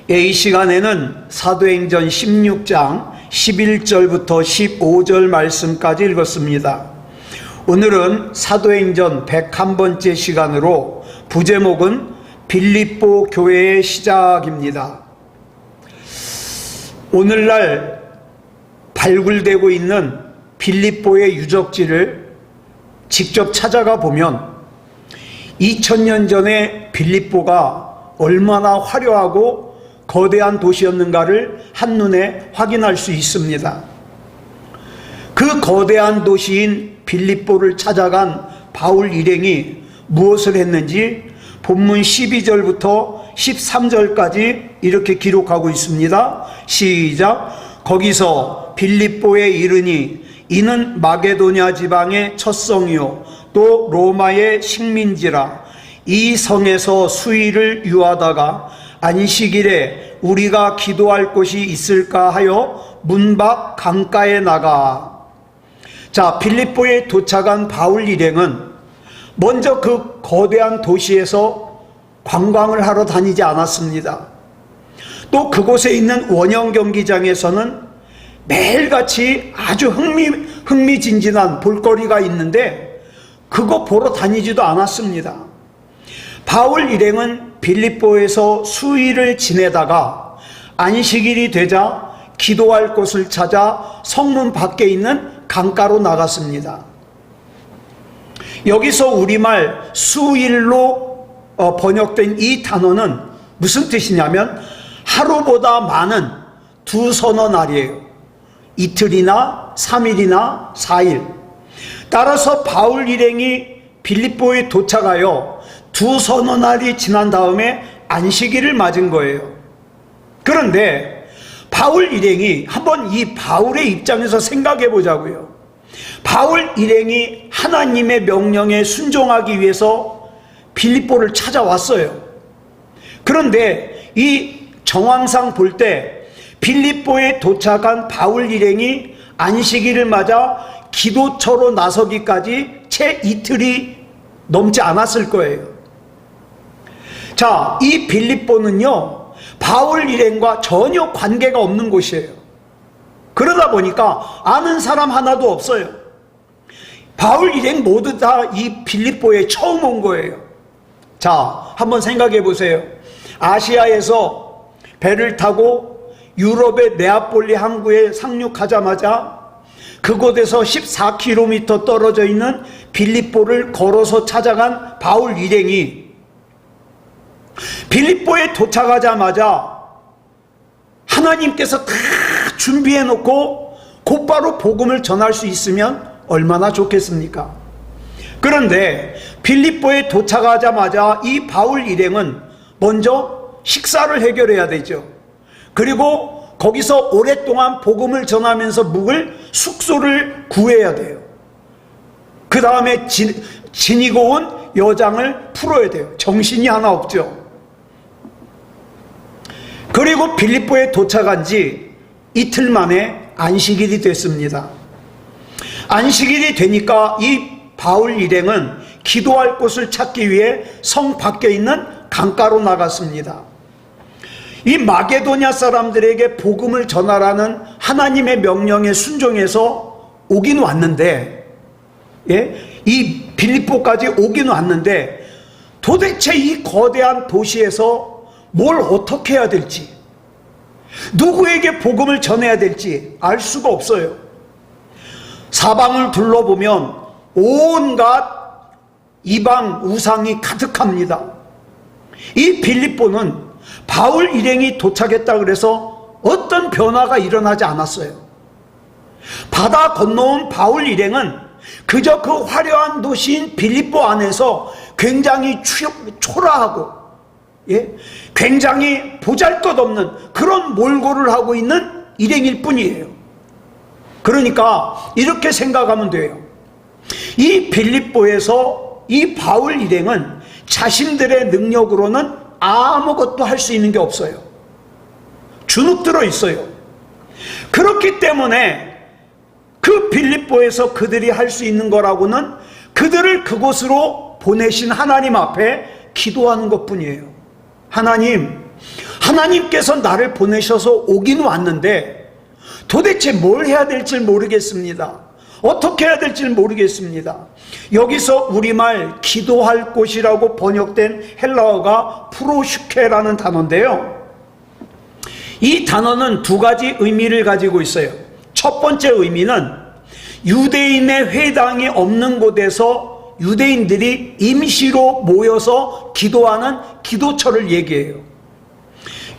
이 시간에는 사도행전 16장 11절부터 15절 말씀까지 읽었습니다. 오늘은 사도행전 101번째 시간으로 부제목은 빌립보 교회의 시작입니다. 오늘날 발굴되고 있는 빌립보의 유적지를 직접 찾아가 보면 2000년 전에 빌립보가 얼마나 화려하고 거대한 도시였는가를 한눈에 확인할 수 있습니다. 그 거대한 도시인 빌립보를 찾아간 바울 일행이 무엇을 했는지 본문 12절부터 13절까지 이렇게 기록하고 있습니다. 시작. 거기서 빌립보에 이르니 이는 마게도냐 지방의 첫 성이요 또 로마의 식민지라. 이 성에서 수일을 유하다가 안식일에 우리가 기도할 곳이 있을까 하여 문 밖 강가에 나가. 자, 빌립보에 도착한 바울 일행은 먼저 그 거대한 도시에서 관광을 하러 다니지 않았습니다. 또 그곳에 있는 원형 경기장에서는 매일같이 아주 흥미진진한 볼거리가 있는데 그거 보러 다니지도 않았습니다. 바울 일행은 빌립보에서 수일을 지내다가 안식일이 되자 기도할 곳을 찾아 성문 밖에 있는 강가로 나갔습니다. 여기서 우리말 수일로 번역된 이 단어는 무슨 뜻이냐면 하루보다 많은 두 서너 날이에요. 이틀이나 3일이나 4일. 따라서 바울 일행이 빌립보에 도착하여 두 서너 날이 지난 다음에 안식일을 맞은 거예요. 그런데 바울 일행이 한번 이 바울의 입장에서 생각해 보자고요. 바울 일행이 하나님의 명령에 순종하기 위해서 빌립보를 찾아왔어요. 그런데 이 정황상 볼 때 빌립보에 도착한 바울 일행이 안식일을 맞아 기도처로 나서기까지 채 이틀이 넘지 않았을 거예요. 자, 이 빌립보는요, 바울 일행과 전혀 관계가 없는 곳이에요. 그러다 보니까 아는 사람 하나도 없어요. 바울 일행 모두 다 이 빌립보에 처음 온 거예요. 자, 한번 생각해 보세요. 아시아에서 배를 타고 유럽의 네아폴리 항구에 상륙하자마자 그곳에서 14km 떨어져 있는 빌립보를 걸어서 찾아간 바울 일행이 빌립보에 도착하자마자 하나님께서 다 준비해 놓고 곧바로 복음을 전할 수 있으면 얼마나 좋겠습니까? 그런데 빌립보에 도착하자마자 이 바울 일행은 먼저 식사를 해결해야 되죠. 그리고 거기서 오랫동안 복음을 전하면서 묵을 숙소를 구해야 돼요. 그 다음에 지니고 온 여장을 풀어야 돼요. 정신이 하나 없죠. 그리고 빌립보에 도착한 지 이틀 만에 안식일이 됐습니다. 안식일이 되니까 이 바울 일행은 기도할 곳을 찾기 위해 성 밖에 있는 강가로 나갔습니다. 이 마게도냐 사람들에게 복음을 전하라는 하나님의 명령에 순종해서 오긴 왔는데, 이 빌립보까지 오긴 왔는데 도대체 이 거대한 도시에서 뭘 어떻게 해야 될지, 누구에게 복음을 전해야 될지 알 수가 없어요. 사방을 둘러보면 온갖 이방 우상이 가득합니다. 이 빌립보는 바울 일행이 도착했다 그래서 어떤 변화가 일어나지 않았어요. 바다 건너온 바울 일행은 그저 그 화려한 도시인 빌립보 안에서 굉장히 초라하고 굉장히 보잘것없는 그런 몰골을 하고 있는 일행일 뿐이에요. 그러니까 이렇게 생각하면 돼요. 이 빌립보에서 이 바울 일행은 자신들의 능력으로는 아무것도 할 수 있는 게 없어요. 주눅들어 있어요. 그렇기 때문에 그 빌립보에서 그들이 할 수 있는 거라고는 그들을 그곳으로 보내신 하나님 앞에 기도하는 것뿐이에요. 하나님, 하나님께서 나를 보내셔서 오긴 왔는데 도대체 뭘 해야 될지 모르겠습니다. 어떻게 해야 될지 모르겠습니다. 여기서 우리말 기도할 곳이라고 번역된 헬라어가 프로슈케라는 단어인데요. 이 단어는 두 가지 의미를 가지고 있어요. 첫 번째 의미는 유대인의 회당이 없는 곳에서 유대인들이 임시로 모여서 기도하는 기도처를 얘기해요.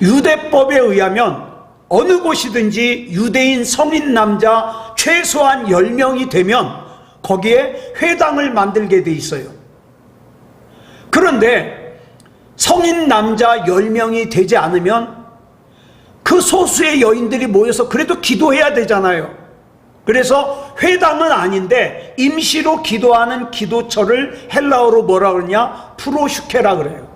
유대법에 의하면 어느 곳이든지 유대인 성인 남자 최소한 10명이 되면 거기에 회당을 만들게 돼 있어요. 그런데 성인 남자 10명이 되지 않으면 그 소수의 여인들이 모여서 그래도 기도해야 되잖아요. 그래서 회당은 아닌데 임시로 기도하는 기도처를 헬라어로 뭐라 그러냐? 프로슈케라 그래요.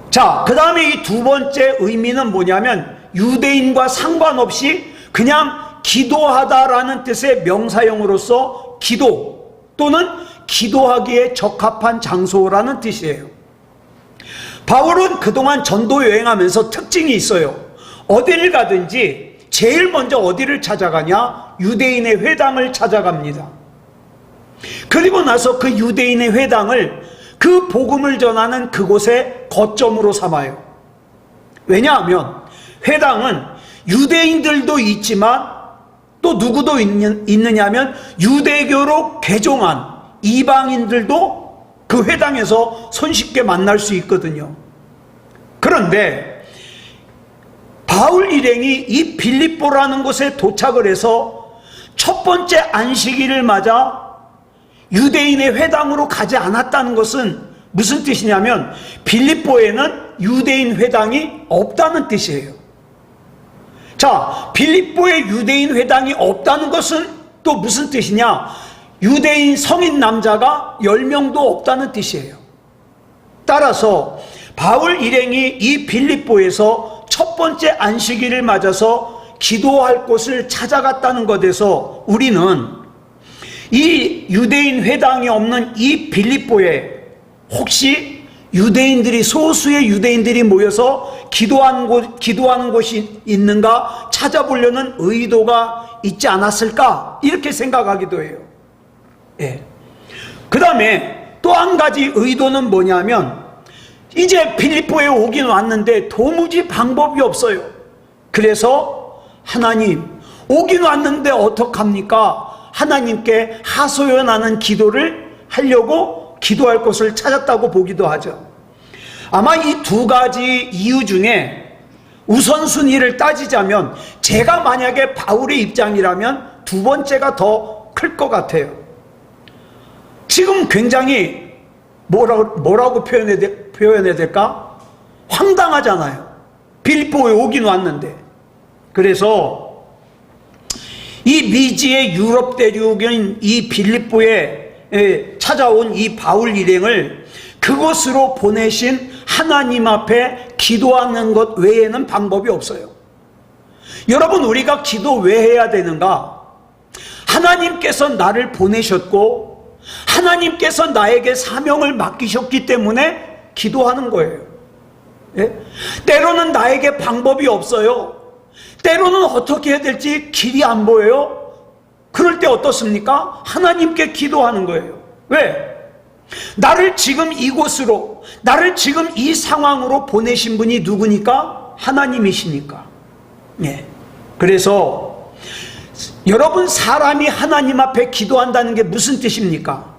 자, 그 다음에 이 두 번째 의미는 뭐냐면 유대인과 상관없이 그냥 기도하다라는 뜻의 명사형으로서 기도 또는 기도하기에 적합한 장소라는 뜻이에요. 바울은 그동안 전도 여행하면서 특징이 있어요. 어디를 가든지 제일 먼저 어디를 찾아가냐? 유대인의 회당을 찾아갑니다. 그리고 나서 그 유대인의 회당을 그 복음을 전하는 그곳의 거점으로 삼아요. 왜냐하면 회당은 유대인들도 있지만 또 누구도 있느냐면 유대교로 개종한 이방인들도 그 회당에서 손쉽게 만날 수 있거든요. 그런데 바울 일행이 이 빌립보라는 곳에 도착을 해서 첫 번째 안식일을 맞아 유대인의 회당으로 가지 않았다는 것은 무슨 뜻이냐면 빌립보에는 유대인 회당이 없다는 뜻이에요. 자, 빌립보에 유대인 회당이 없다는 것은 또 무슨 뜻이냐? 유대인 성인 남자가 10명도 없다는 뜻이에요. 따라서 바울 일행이 이 빌립보에서 첫 번째 안식일을 맞아서 기도할 곳을 찾아갔다는 것에서 우리는 이 유대인 회당이 없는 이 빌립보에 혹시 유대인들이 소수의 유대인들이 모여서 기도하는 곳이 있는가 찾아보려는 의도가 있지 않았을까 이렇게 생각하기도 해요. 예. 그 다음에 또 한 가지 의도는 뭐냐면 이제 빌립보에 오긴 왔는데 도무지 방법이 없어요. 그래서 하나님 오긴 왔는데 어떡합니까? 하나님께 하소연하는 기도를 하려고 기도할 곳을 찾았다고 보기도 하죠. 아마 이 두 가지 이유 중에 우선순위를 따지자면 제가 만약에 바울의 입장이라면 두 번째가 더 클 것 같아요. 지금 굉장히 뭐라고 표현해야 될까? 황당하잖아요. 빌립보에 오긴 왔는데. 그래서 이 미지의 유럽 대륙인 이 빌립보에 찾아온 이 바울 일행을 그곳으로 보내신 하나님 앞에 기도하는 것 외에는 방법이 없어요. 여러분, 우리가 기도 왜 해야 되는가? 하나님께서 나를 보내셨고 하나님께서 나에게 사명을 맡기셨기 때문에 기도하는 거예요. 예? 때로는 나에게 방법이 없어요. 때로는 어떻게 해야 될지 길이 안 보여요. 그럴 때 어떻습니까? 하나님께 기도하는 거예요. 왜? 나를 지금 이곳으로, 나를 지금 이 상황으로 보내신 분이 누구니까? 하나님이시니까. 예. 그래서 여러분, 사람이 하나님 앞에 기도한다는 게 무슨 뜻입니까?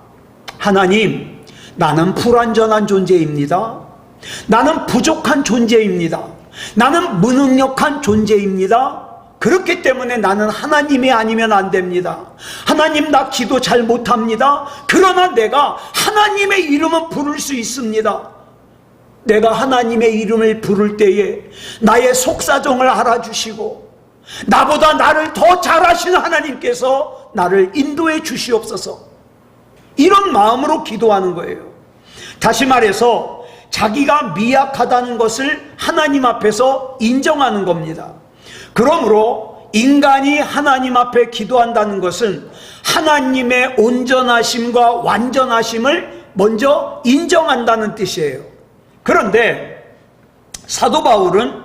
하나님, 나는 불완전한 존재입니다. 나는 부족한 존재입니다. 나는 무능력한 존재입니다. 그렇기 때문에 나는 하나님이 아니면 안 됩니다. 하나님, 나 기도 잘 못합니다. 그러나 내가 하나님의 이름은 부를 수 있습니다. 내가 하나님의 이름을 부를 때에 나의 속사정을 알아주시고 나보다 나를 더 잘 아시는 하나님께서 나를 인도해 주시옵소서. 이런 마음으로 기도하는 거예요. 다시 말해서 자기가 미약하다는 것을 하나님 앞에서 인정하는 겁니다. 그러므로 인간이 하나님 앞에 기도한다는 것은 하나님의 온전하심과 완전하심을 먼저 인정한다는 뜻이에요. 그런데 사도 바울은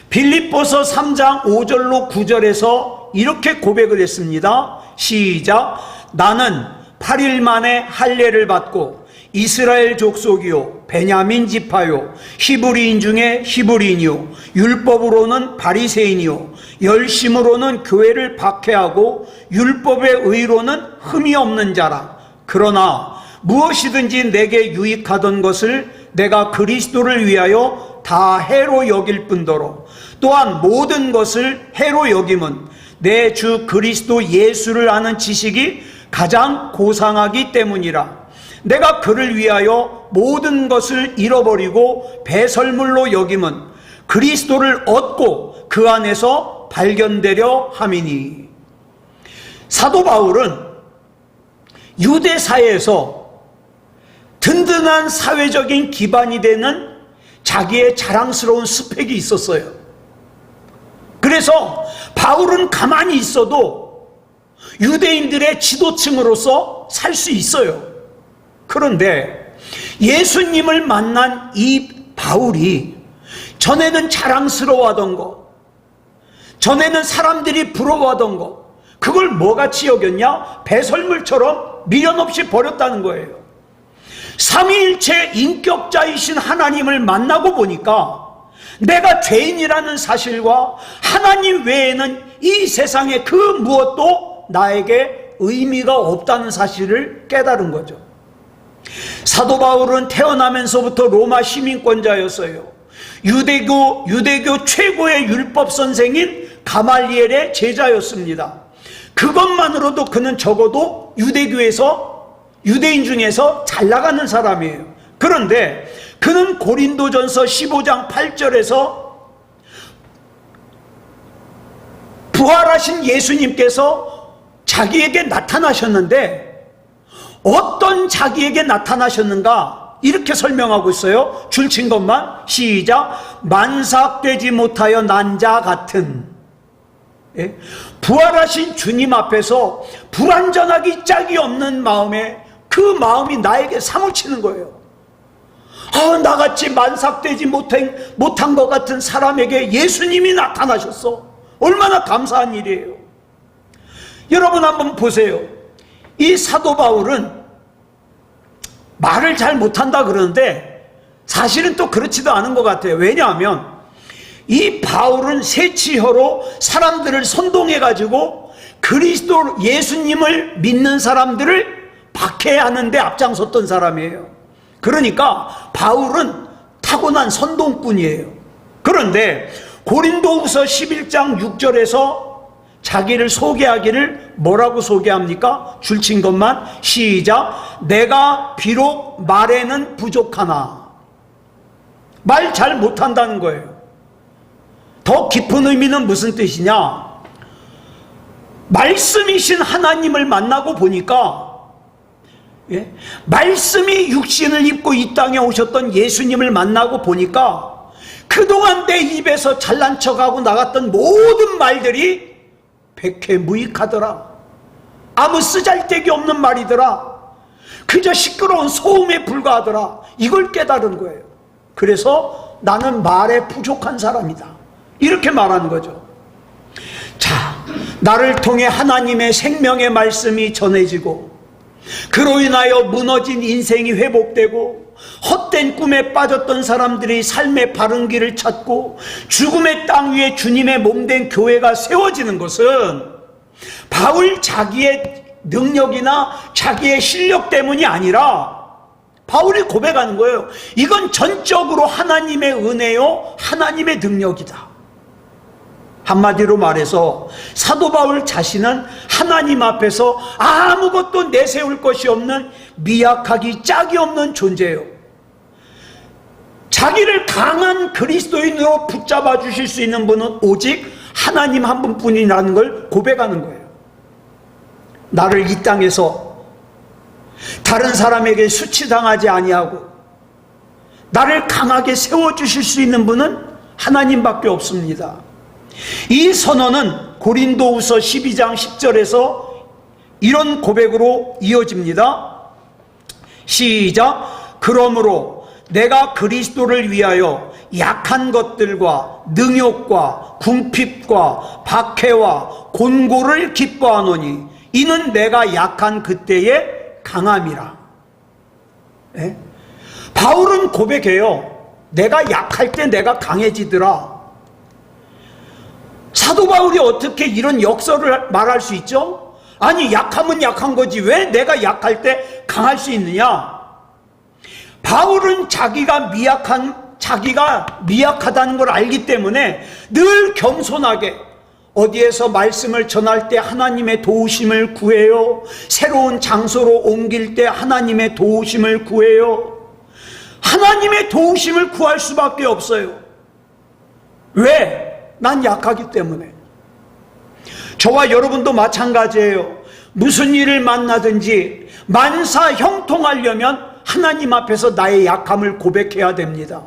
빌립보서 3장 5절로 9절에서 이렇게 고백을 했습니다. 시작. 나는 8일 만에 할례를 받고 이스라엘 족속이요 베냐민 지파요 히브리인 중에 히브리인이요 율법으로는 바리새인이요 열심으로는 교회를 박해하고 율법의 의로는 흠이 없는 자라. 그러나 무엇이든지 내게 유익하던 것을 내가 그리스도를 위하여 다 해로 여길 뿐더러 또한 모든 것을 해로 여김은 내 주 그리스도 예수를 아는 지식이 가장 고상하기 때문이라. 내가 그를 위하여 모든 것을 잃어버리고 배설물로 여김은 그리스도를 얻고 그 안에서 발견되려 함이니. 사도 바울은 유대 사회에서 든든한 사회적인 기반이 되는 자기의 자랑스러운 스펙이 있었어요. 그래서 바울은 가만히 있어도 유대인들의 지도층으로서 살 수 있어요. 그런데 예수님을 만난 이 바울이 전에는 자랑스러워하던 것, 전에는 사람들이 부러워하던 것, 그걸 뭐같이 여겼냐? 배설물처럼 미련 없이 버렸다는 거예요. 삼위일체 인격자이신 하나님을 만나고 보니까 내가 죄인이라는 사실과 하나님 외에는 이 세상에 그 무엇도 나에게 의미가 없다는 사실을 깨달은 거죠. 사도 바울은 태어나면서부터 로마 시민권자였어요. 유대교 최고의 율법 선생인 가말리엘의 제자였습니다. 그것만으로도 그는 적어도 유대인 중에서 잘 나가는 사람이에요. 그런데 그는 고린도전서 15장 8절에서 부활하신 예수님께서 자기에게 나타나셨는데 어떤 자기에게 나타나셨는가? 이렇게 설명하고 있어요. 줄친 것만 시작. 만삭되지 못하여 난 자 같은. 예? 부활하신 주님 앞에서 불완전하기 짝이 없는 마음에 그 마음이 나에게 사무치는 거예요. 나같이 만삭되지 못한 것 같은 사람에게 예수님이 나타나셨어. 얼마나 감사한 일이에요. 여러분 한번 보세요. 이 사도 바울은 말을 잘 못한다 그러는데 사실은 또 그렇지도 않은 것 같아요. 왜냐하면 이 바울은 새치혀로 사람들을 선동해가지고 그리스도 예수님을 믿는 사람들을 박해하는 데 앞장섰던 사람이에요. 그러니까 바울은 타고난 선동꾼이에요. 그런데 고린도후서 11장 6절에서 자기를 소개하기를 뭐라고 소개합니까? 줄친 것만 시작. 내가 비록 말에는 부족하나. 말 잘 못한다는 거예요. 더 깊은 의미는 무슨 뜻이냐? 말씀이신 하나님을 만나고 보니까 말씀이 육신을 입고 이 땅에 오셨던 예수님을 만나고 보니까 그동안 내 입에서 잘난 척하고 나갔던 모든 말들이 백해무익하더라. 아무 쓰잘데기 없는 말이더라. 그저 시끄러운 소음에 불과하더라. 이걸 깨달은 거예요. 그래서 나는 말에 부족한 사람이다. 이렇게 말하는 거죠. 자, 나를 통해 하나님의 생명의 말씀이 전해지고 그로 인하여 무너진 인생이 회복되고 헛된 꿈에 빠졌던 사람들이 삶의 바른 길을 찾고 죽음의 땅 위에 주님의 몸된 교회가 세워지는 것은 바울 자기의 능력이나 자기의 실력 때문이 아니라 바울이 고백하는 거예요. 이건 전적으로 하나님의 은혜요, 하나님의 능력이다. 한마디로 말해서 사도 바울 자신은 하나님 앞에서 아무것도 내세울 것이 없는 미약하기 짝이 없는 존재예요. 자기를 강한 그리스도인으로 붙잡아 주실 수 있는 분은 오직 하나님 한 분뿐이라는 걸 고백하는 거예요. 나를 이 땅에서 다른 사람에게 수치당하지 아니하고 나를 강하게 세워주실 수 있는 분은 하나님밖에 없습니다. 이 선언은 고린도후서 12장 10절에서 이런 고백으로 이어집니다. 시작. 그러므로 내가 그리스도를 위하여 약한 것들과 능욕과 궁핍과 박해와 곤고를 기뻐하노니 이는 내가 약한 그때의 강함이라. 예? 바울은 고백해요. 내가 약할 때 내가 강해지더라. 사도 바울이 어떻게 이런 역설을 말할 수 있죠? 아니, 약하면 약한 거지 왜 내가 약할 때 강할 수 있느냐? 바울은 자기가 미약하다는 걸 알기 때문에 늘 겸손하게 어디에서 말씀을 전할 때 하나님의 도우심을 구해요. 새로운 장소로 옮길 때 하나님의 도우심을 구해요. 하나님의 도우심을 구할 수밖에 없어요. 왜? 난 약하기 때문에. 저와 여러분도 마찬가지예요. 무슨 일을 만나든지 만사 형통하려면 하나님 앞에서 나의 약함을 고백해야 됩니다.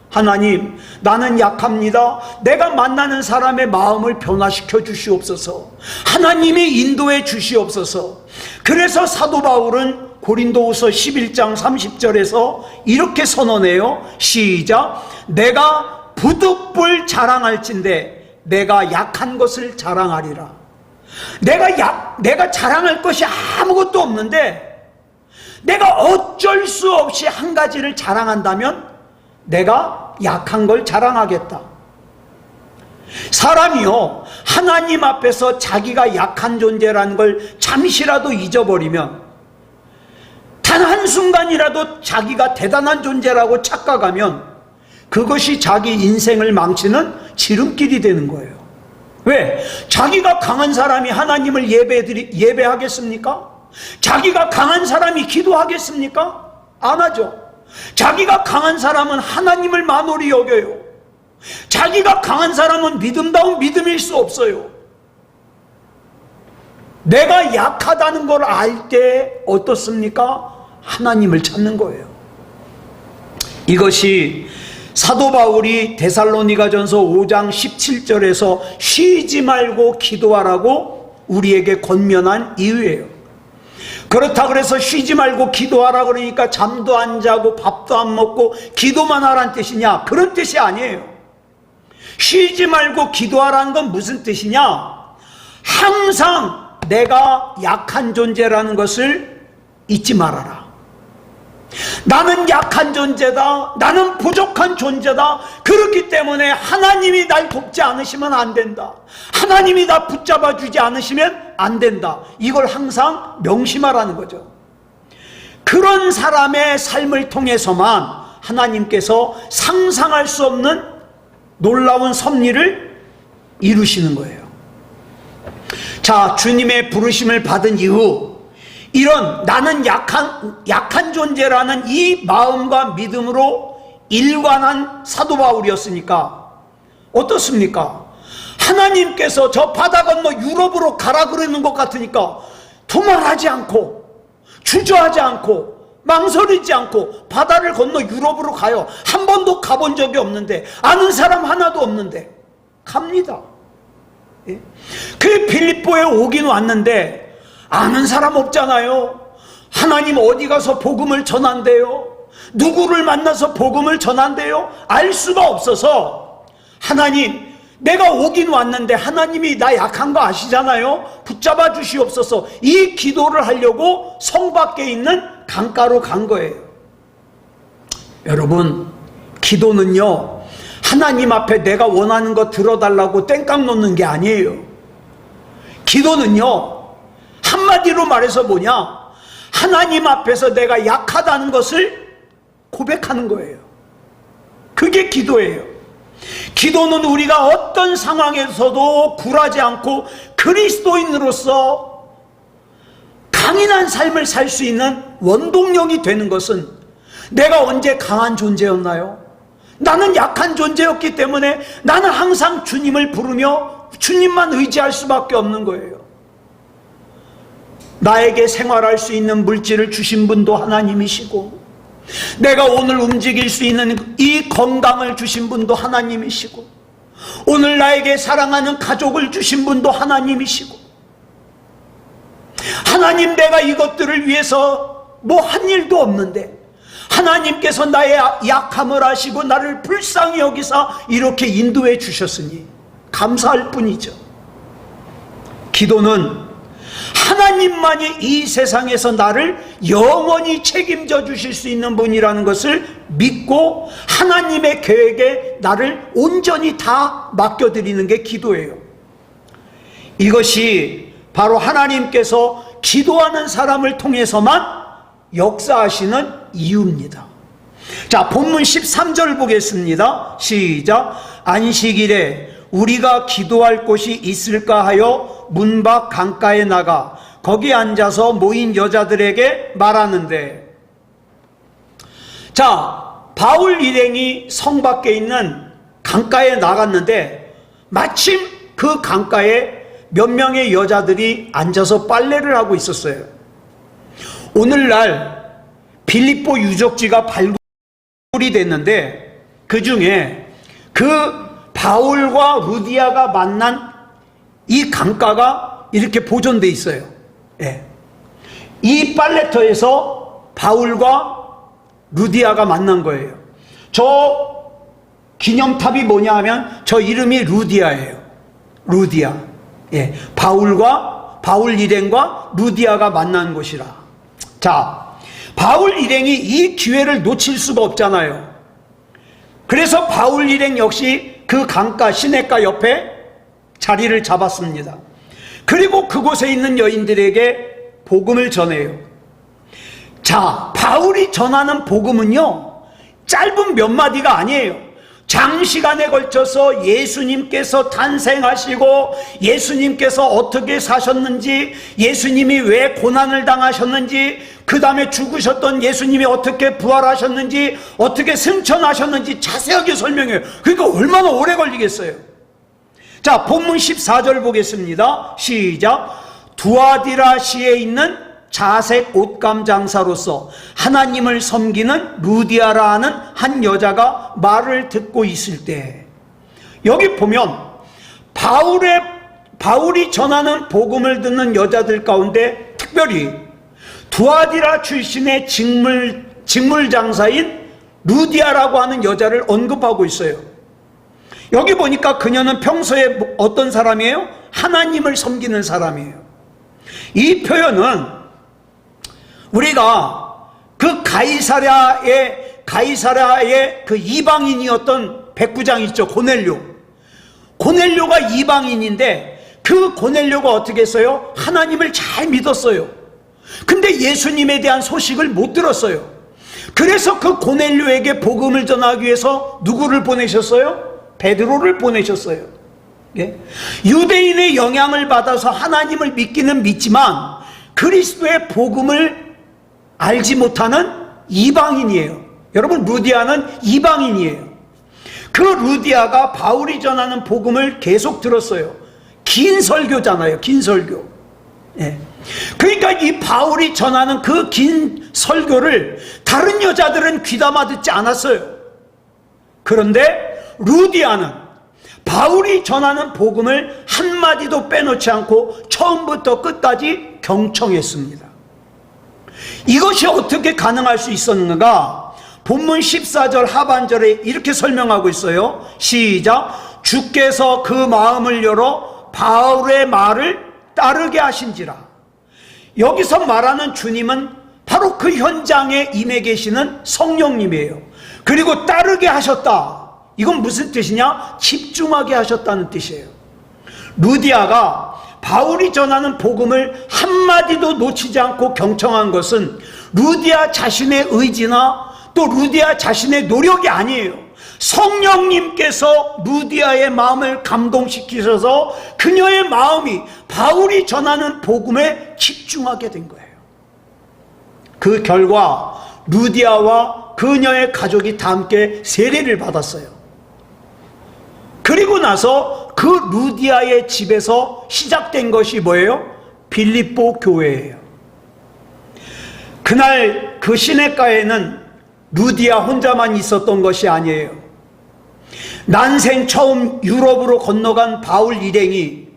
하나님, 나는 약합니다. 내가 만나는 사람의 마음을 변화시켜 주시옵소서. 하나님이 인도해 주시옵소서. 그래서 사도 바울은 고린도후서 11장 30절에서 이렇게 선언해요. 시작. 내가 부득불 자랑할진대 내가 약한 것을 자랑하리라. 내가 자랑할 것이 아무것도 없는데 내가 어쩔 수 없이 한 가지를 자랑한다면 내가 약한 걸 자랑하겠다. 사람이요, 하나님 앞에서 자기가 약한 존재라는 걸 잠시라도 잊어버리면, 단 한순간이라도 자기가 대단한 존재라고 착각하면 그것이 자기 인생을 망치는 지름길이 되는 거예요. 왜? 자기가 강한 사람이 하나님을 예배하겠습니까? 자기가 강한 사람이 기도하겠습니까? 안 하죠. 자기가 강한 사람은 하나님을 만홀히 여겨요. 자기가 강한 사람은 믿음다운 믿음일 수 없어요. 내가 약하다는 걸 알 때 어떻습니까? 하나님을 찾는 거예요. 이것이 사도 바울이 데살로니가전서 5장 17절에서 쉬지 말고 기도하라고 우리에게 권면한 이유예요. 그렇다 그래서 쉬지 말고 기도하라 그러니까 잠도 안 자고 밥도 안 먹고 기도만 하라는 뜻이냐? 그런 뜻이 아니에요. 쉬지 말고 기도하라는 건 무슨 뜻이냐? 항상 내가 약한 존재라는 것을 잊지 말아라. 나는 약한 존재다. 나는 부족한 존재다. 그렇기 때문에 하나님이 날 돕지 않으시면 안 된다. 하나님이 나 붙잡아 주지 않으시면 안 된다. 이걸 항상 명심하라는 거죠. 그런 사람의 삶을 통해서만 하나님께서 상상할 수 없는 놀라운 섭리를 이루시는 거예요. 자, 주님의 부르심을 받은 이후 이런 나는 약한 존재라는 이 마음과 믿음으로 일관한 사도 바울이었으니까 어떻습니까? 하나님께서 저 바다 건너 유럽으로 가라 그러는 것 같으니까 두말하지 않고 주저하지 않고 망설이지 않고 바다를 건너 유럽으로 가요. 한 번도 가본 적이 없는데, 아는 사람 하나도 없는데 갑니다. 예? 그 빌립보에 오긴 왔는데 아는 사람 없잖아요. 하나님 어디 가서 복음을 전한대요? 누구를 만나서 복음을 전한대요? 알 수가 없어서 하나님, 내가 오긴 왔는데 하나님이 나 약한 거 아시잖아요? 붙잡아 주시옵소서. 이 기도를 하려고 성 밖에 있는 강가로 간 거예요. 여러분, 기도는요, 하나님 앞에 내가 원하는 거 들어달라고 땡깡 놓는 게 아니에요. 기도는요, 한마디로 말해서 뭐냐? 하나님 앞에서 내가 약하다는 것을 고백하는 거예요. 그게 기도예요. 기도는 우리가 어떤 상황에서도 굴하지 않고 그리스도인으로서 강인한 삶을 살 수 있는 원동력이 되는 것은, 내가 언제 강한 존재였나요? 나는 약한 존재였기 때문에 나는 항상 주님을 부르며 주님만 의지할 수밖에 없는 거예요. 나에게 생활할 수 있는 물질을 주신 분도 하나님이시고, 내가 오늘 움직일 수 있는 이 건강을 주신 분도 하나님이시고, 오늘 나에게 사랑하는 가족을 주신 분도 하나님이시고, 하나님, 내가 이것들을 위해서 뭐 한 일도 없는데 하나님께서 나의 약함을 아시고 나를 불쌍히 여기사 이렇게 인도해 주셨으니 감사할 뿐이죠. 기도는 하나님만이 이 세상에서 나를 영원히 책임져 주실 수 있는 분이라는 것을 믿고 하나님의 계획에 나를 온전히 다 맡겨드리는 게 기도예요. 이것이 바로 하나님께서 기도하는 사람을 통해서만 역사하시는 이유입니다. 자, 본문 13절 보겠습니다. 시작. 안식일에 우리가 기도할 곳이 있을까 하여 문 밖 강가에 나가 거기 앉아서 모인 여자들에게 말하는데, 자, 바울 일행이 성 밖에 있는 강가에 나갔는데 마침 그 강가에 몇 명의 여자들이 앉아서 빨래를 하고 있었어요. 오늘날 빌립보 유적지가 발굴이 됐는데 그 중에 그 바울과 루디아가 만난 이 강가가 이렇게 보존돼 있어요. 예. 이 빨래터에서 바울과 루디아가 만난 거예요. 저 기념탑이 뭐냐 하면 저 이름이 루디아예요. 루디아. 예. 바울 일행과 루디아가 만난 곳이라. 자, 바울 일행이 이 기회를 놓칠 수가 없잖아요. 그래서 바울 일행 역시 그 강가 시냇가 옆에 자리를 잡았습니다. 그리고 그곳에 있는 여인들에게 복음을 전해요. 자, 바울이 전하는 복음은요, 짧은 몇 마디가 아니에요. 장시간에 걸쳐서 예수님께서 탄생하시고 예수님께서 어떻게 사셨는지, 예수님이 왜 고난을 당하셨는지, 그 다음에 죽으셨던 예수님이 어떻게 부활하셨는지, 어떻게 승천하셨는지 자세하게 설명해요. 그러니까 얼마나 오래 걸리겠어요. 자, 본문 14절 보겠습니다. 시작. 두아디라시에 있는 자색 옷감 장사로서 하나님을 섬기는 루디아라 하는 한 여자가 말을 듣고 있을 때, 여기 보면 바울이 전하는 복음을 듣는 여자들 가운데 특별히 두아디라 출신의 직물 장사인 루디아라고 하는 여자를 언급하고 있어요. 여기 보니까 그녀는 평소에 어떤 사람이에요? 하나님을 섬기는 사람이에요. 이 표현은 우리가 그 가이사랴의 그 이방인이었던 백부장 있죠, 고넬료가 이방인인데 그 고넬료가 어떻게 했어요? 하나님을 잘 믿었어요. 근데 예수님에 대한 소식을 못 들었어요. 그래서 그 고넬료에게 복음을 전하기 위해서 누구를 보내셨어요? 베드로를 보내셨어요. 예? 유대인의 영향을 받아서 하나님을 믿기는 믿지만 그리스도의 복음을 알지 못하는 이방인이에요. 여러분, 루디아는 이방인이에요. 그 루디아가 바울이 전하는 복음을 계속 들었어요. 긴 설교잖아요, 긴 설교. 예. 그러니까 이 바울이 전하는 그 긴 설교를 다른 여자들은 귀담아 듣지 않았어요. 그런데 루디아는 바울이 전하는 복음을 한마디도 빼놓지 않고 처음부터 끝까지 경청했습니다. 이것이 어떻게 가능할 수 있었는가? 본문 14절 하반절에 이렇게 설명하고 있어요. 시작. 주께서 그 마음을 열어 바울의 말을 따르게 하신지라. 여기서 말하는 주님은 바로 그 현장에 임해 계시는 성령님이에요. 그리고 따르게 하셨다. 이건 무슨 뜻이냐? 집중하게 하셨다는 뜻이에요. 루디아가 바울이 전하는 복음을 한마디도 놓치지 않고 경청한 것은 루디아 자신의 의지나 또 루디아 자신의 노력이 아니에요. 성령님께서 루디아의 마음을 감동시키셔서 그녀의 마음이 바울이 전하는 복음에 집중하게 된 거예요. 그 결과 루디아와 그녀의 가족이 다 함께 세례를 받았어요. 그리고 나서 그 루디아의 집에서 시작된 것이 뭐예요? 빌립보 교회예요. 그날 그 시냇가에는 루디아 혼자만 있었던 것이 아니에요. 난생 처음 유럽으로 건너간 바울 일행이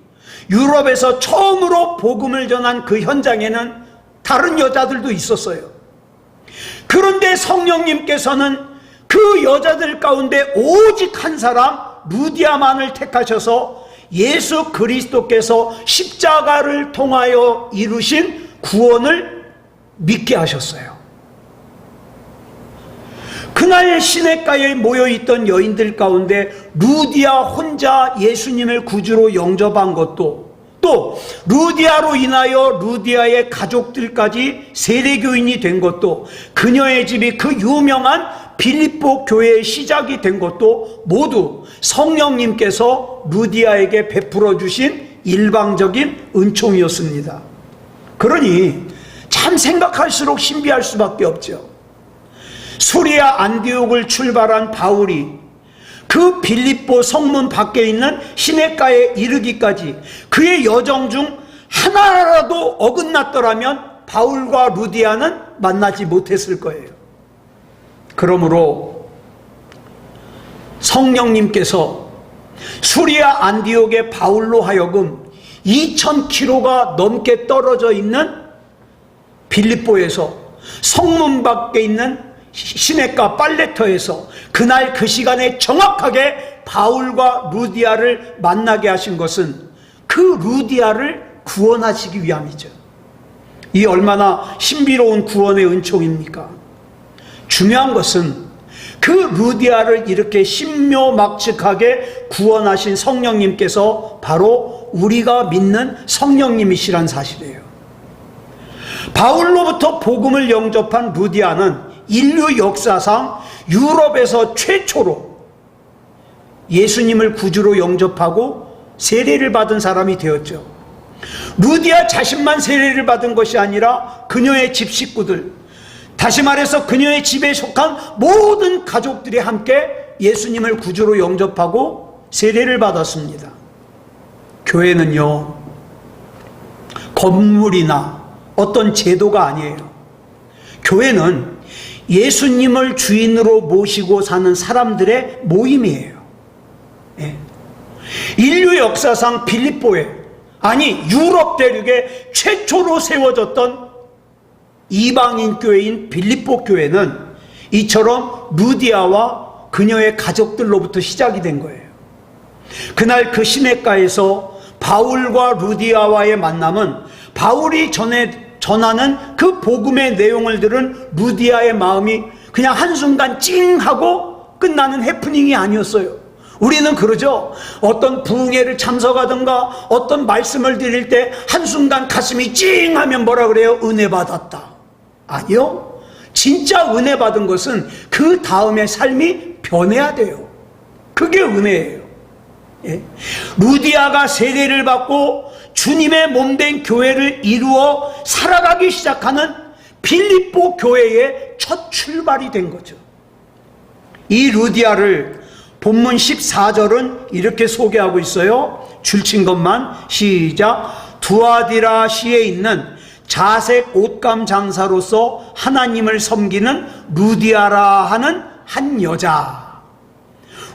유럽에서 처음으로 복음을 전한 그 현장에는 다른 여자들도 있었어요. 그 그런데 성령님께서는 그 여자들 가운데 오직 한 사람 루디아만을 택하셔서 예수 그리스도께서 십자가를 통하여 이루신 구원을 믿게 하셨어요. 그날 시냇가에 모여있던 여인들 가운데 루디아 혼자 예수님을 구주로 영접한 것도, 또 루디아로 인하여 루디아의 가족들까지 세례교인이 된 것도, 그녀의 집이 그 유명한 빌립보 교회의 시작이 된 것도 모두 성령님께서 루디아에게 베풀어 주신 일방적인 은총이었습니다. 그러니 참 생각할수록 신비할 수밖에 없죠. 수리아 안디옥을 출발한 바울이 그 빌립보 성문 밖에 있는 시냇가에 이르기까지 그의 여정 중 하나라도 어긋났더라면 바울과 루디아는 만나지 못했을 거예요. 그러므로 성령님께서 수리아 안디옥의 바울로 하여금 2000km가 넘게 떨어져 있는 빌립보에서 성문 밖에 있는 시냇가 빨레터에서 그날 그 시간에 정확하게 바울과 루디아를 만나게 하신 것은 그 루디아를 구원하시기 위함이죠. 이 얼마나 신비로운 구원의 은총입니까? 중요한 것은 그 루디아를 이렇게 신묘막측하게 구원하신 성령님께서 바로 우리가 믿는 성령님이시란 사실이에요. 바울로부터 복음을 영접한 루디아는 인류 역사상 유럽에서 최초로 예수님을 구주로 영접하고 세례를 받은 사람이 되었죠. 루디아 자신만 세례를 받은 것이 아니라 그녀의 집 식구들, 다시 말해서 그녀의 집에 속한 모든 가족들이 함께 예수님을 구주로 영접하고 세례를 받았습니다. 교회는요, 건물이나 어떤 제도가 아니에요. 교회는 예수님을 주인으로 모시고 사는 사람들의 모임이에요. 예. 인류 역사상 빌립보에, 아니 유럽 대륙에 최초로 세워졌던 이방인 교회인 빌립보 교회는 이처럼 루디아와 그녀의 가족들로부터 시작이 된 거예요. 그날 그 시냇가에서 바울과 루디아와의 만남은 바울이 전하는 그 복음의 내용을 들은 루디아의 마음이 그냥 한순간 찡 하고 끝나는 해프닝이 아니었어요. 우리는 그러죠. 어떤 부흥회를 참석하든가 어떤 말씀을 드릴 때 한순간 가슴이 찡 하면 뭐라 그래요? 은혜 받았다. 아니요. 진짜 은혜 받은 것은 그 다음에 삶이 변해야 돼요. 그게 은혜예요. 예. 루디아가 세례를 받고 주님의 몸된 교회를 이루어 살아가기 시작하는 빌립보 교회의 첫 출발이 된 거죠. 이 루디아를 본문 14절은 이렇게 소개하고 있어요. 줄친 것만 시작. 두아디라시에 있는 자색 옷감 장사로서 하나님을 섬기는 루디아라 하는 한 여자.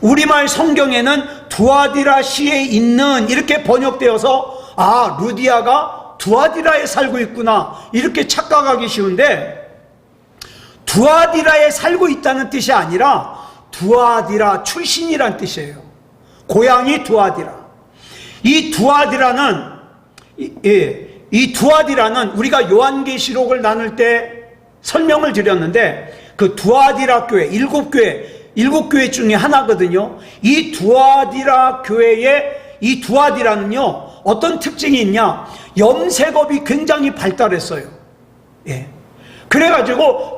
우리말 성경에는 두아디라시에 있는 이렇게 번역되어서 아, 루디아가 두아디라에 살고 있구나 이렇게 착각하기 쉬운데, 두아디라에 살고 있다는 뜻이 아니라 두아디라 출신이란 뜻이에요. 고향이 두아디라. 이 두아디라는 우리가 요한계시록을 나눌 때 설명을 드렸는데, 그 두아디라 교회, 일곱 교회 중에 하나거든요. 이 두아디라 교회의 이 두아디라는요, 어떤 특징이 있냐? 염색업이 굉장히 발달했어요. 예. 그래가지고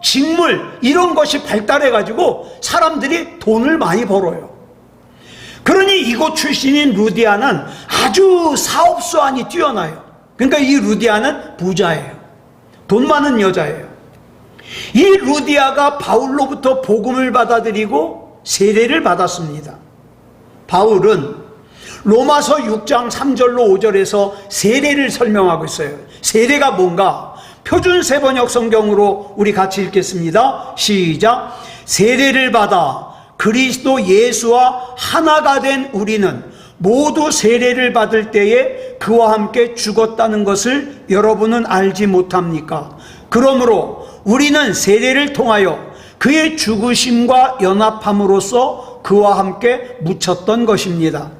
직물 이런 것이 발달해가지고 사람들이 돈을 많이 벌어요. 그러니 이곳 출신인 루디아는 아주 사업수완이 뛰어나요. 그러니까 이 루디아는 부자예요. 돈 많은 여자예요. 이 루디아가 바울로부터 복음을 받아들이고 세례를 받았습니다. 바울은 로마서 6장 3절로 5절에서 세례를 설명하고 있어요. 세례가 뭔가? 표준 세번역 성경으로 우리 같이 읽겠습니다. 시작. 세례를 받아 그리스도 예수와 하나가 된 우리는 모두 세례를 받을 때에 그와 함께 죽었다는 것을 여러분은 알지 못합니까? 그러므로 우리는 세례를 통하여 그의 죽으심과 연합함으로써 그와 함께 묻혔던 것입니다.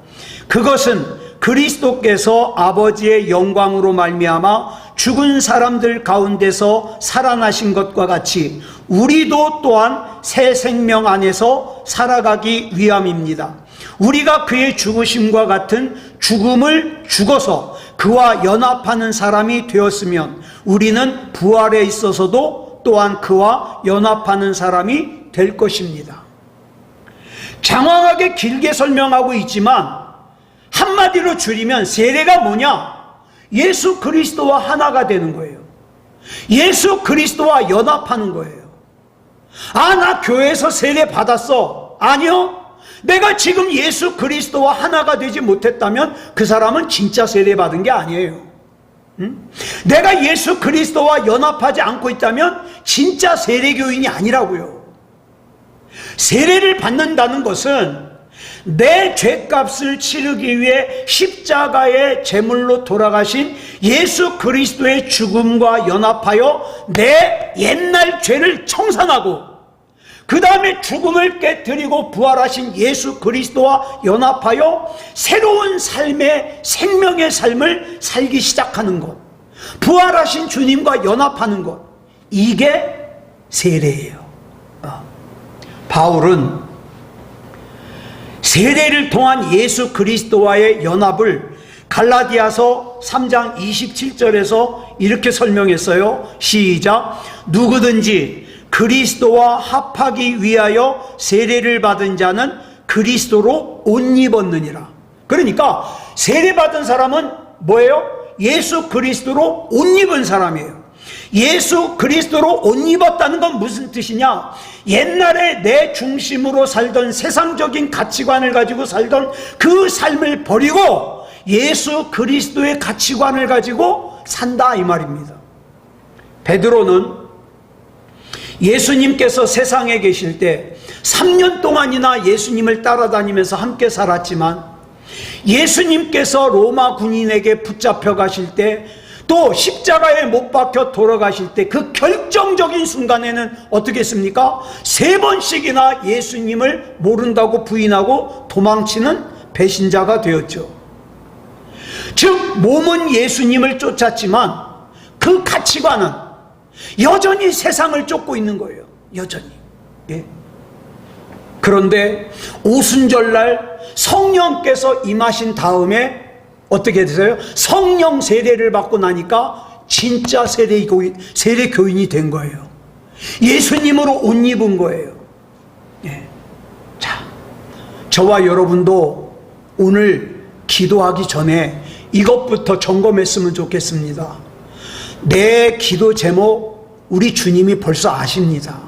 그것은 그리스도께서 아버지의 영광으로 말미암아 죽은 사람들 가운데서 살아나신 것과 같이 우리도 또한 새 생명 안에서 살아가기 위함입니다. 우리가 그의 죽으심과 같은 죽음을 죽어서 그와 연합하는 사람이 되었으면 우리는 부활에 있어서도 또한 그와 연합하는 사람이 될 것입니다. 장황하게 길게 설명하고 있지만 한마디로 줄이면 세례가 뭐냐? 예수 그리스도와 하나가 되는 거예요. 예수 그리스도와 연합하는 거예요. 아, 나 교회에서 세례 받았어. 아니요. 내가 지금 예수 그리스도와 하나가 되지 못했다면 그 사람은 진짜 세례 받은 게 아니에요. 내가 예수 그리스도와 연합하지 않고 있다면 진짜 세례교인이 아니라고요. 세례를 받는다는 것은 내 죄값을 치르기 위해 십자가의 제물로 돌아가신 예수 그리스도의 죽음과 연합하여 내 옛날 죄를 청산하고 그 다음에 죽음을 깨뜨리고 부활하신 예수 그리스도와 연합하여 새로운 삶의 생명의 삶을 살기 시작하는 것, 부활하신 주님과 연합하는 것, 이게 세례예요. 바울은 세례를 통한 예수 그리스도와의 연합을 갈라디아서 3장 27절에서 이렇게 설명했어요. 시작. 누구든지 그리스도와 합하기 위하여 세례를 받은 자는 그리스도로 옷 입었느니라. 그러니까 세례 받은 사람은 뭐예요? 예수 그리스도로 옷 입은 사람이에요. 예수 그리스도로 옷 입었다는 건 무슨 뜻이냐? 옛날에 내 중심으로 살던 세상적인 가치관을 가지고 살던 그 삶을 버리고 예수 그리스도의 가치관을 가지고 산다, 이 말입니다. 베드로는 예수님께서 세상에 계실 때 3년 동안이나 예수님을 따라다니면서 함께 살았지만 예수님께서 로마 군인에게 붙잡혀 가실 때 또 십자가에 못 박혀 돌아가실 때 그 결정적인 순간에는 어떻게 했습니까? 3번씩이나 예수님을 모른다고 부인하고 도망치는 배신자가 되었죠. 즉 몸은 예수님을 쫓았지만 그 가치관은 여전히 세상을 쫓고 있는 거예요. 여전히. 예. 그런데 오순절날 성령께서 임하신 다음에 어떻게 되세요? 성령 세례를 받고 나니까 진짜 세례교인이 된 거예요. 예수님으로 옷 입은 거예요. 예. 자, 저와 여러분도 오늘 기도하기 전에 이것부터 점검했으면 좋겠습니다. 내 기도 제목 우리 주님이 벌써 아십니다.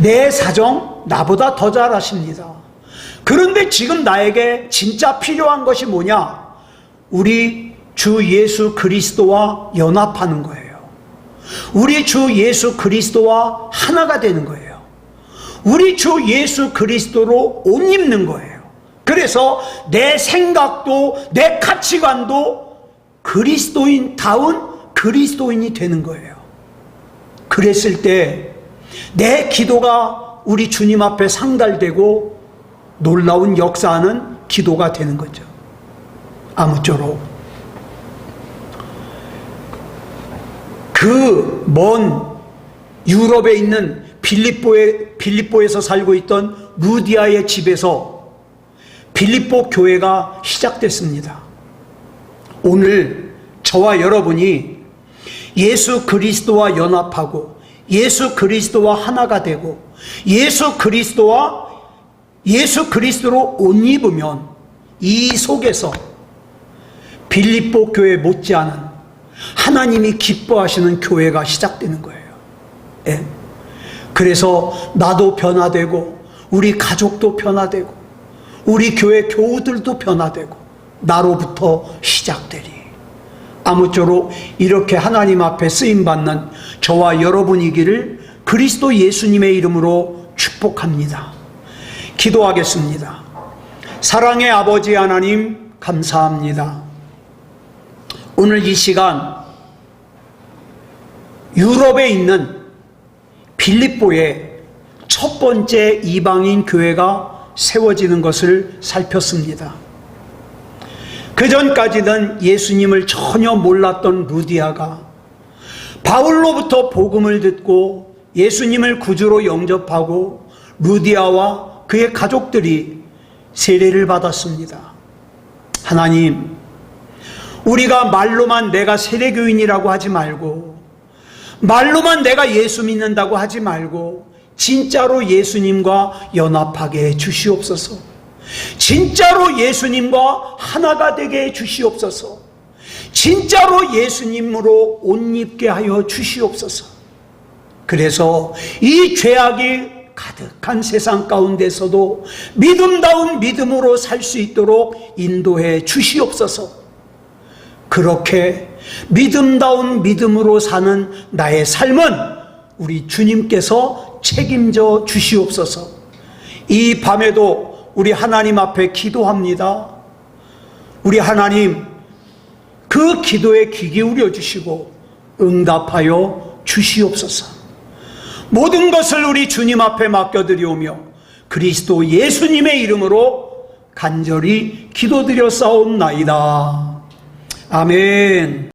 내 사정 나보다 더 잘 아십니다. 그런데 지금 나에게 진짜 필요한 것이 뭐냐? 우리 주 예수 그리스도와 연합하는 거예요. 우리 주 예수 그리스도와 하나가 되는 거예요. 우리 주 예수 그리스도로 옷 입는 거예요. 그래서 내 생각도 내 가치관도 그리스도인다운 그리스도인이 되는 거예요. 그랬을 때 내 기도가 우리 주님 앞에 상달되고 놀라운 역사하는 기도가 되는 거죠. 아무쪼록 그 먼 유럽에 있는 빌립보에서 살고 있던 루디아의 집에서 빌립보 교회가 시작됐습니다. 오늘 저와 여러분이 예수 그리스도와 연합하고 예수 그리스도와 하나가 되고 예수 그리스도로 옷 입으면 이 속에서 빌립보 교회 못지않은 하나님이 기뻐하시는 교회가 시작되는 거예요. 예? 그래서 나도 변화되고 우리 가족도 변화되고 우리 교회 교우들도 변화되고 나로부터 시작되리. 아무쪼록 이렇게 하나님 앞에 쓰임받는 저와 여러분이기를 그리스도 예수님의 이름으로 축복합니다. 기도하겠습니다. 사랑의 아버지 하나님 감사합니다. 오늘 이 시간 유럽에 있는 빌립보에 첫 번째 이방인 교회가 세워지는 것을 살폈습니다. 그 전까지는 예수님을 전혀 몰랐던 루디아가 바울로부터 복음을 듣고 예수님을 구주로 영접하고 루디아와 그의 가족들이 세례를 받았습니다. 하나님, 우리가 말로만 내가 세례교인이라고 하지 말고, 말로만 내가 예수 믿는다고 하지 말고, 진짜로 예수님과 연합하게 해 주시옵소서. 진짜로 예수님과 하나가 되게 해 주시옵소서. 진짜로 예수님으로 옷 입게 하여 주시옵소서. 그래서 이 죄악이 가득한 세상 가운데서도 믿음다운 믿음으로 살 수 있도록 인도해 주시옵소서. 그렇게 믿음다운 믿음으로 사는 나의 삶은 우리 주님께서 책임져 주시옵소서. 이 밤에도 우리 하나님 앞에 기도합니다. 우리 하나님, 그 기도에 귀 기울여 주시고 응답하여 주시옵소서. 모든 것을 우리 주님 앞에 맡겨드리오며 그리스도 예수님의 이름으로 간절히 기도드려 싸움나이다. 아멘.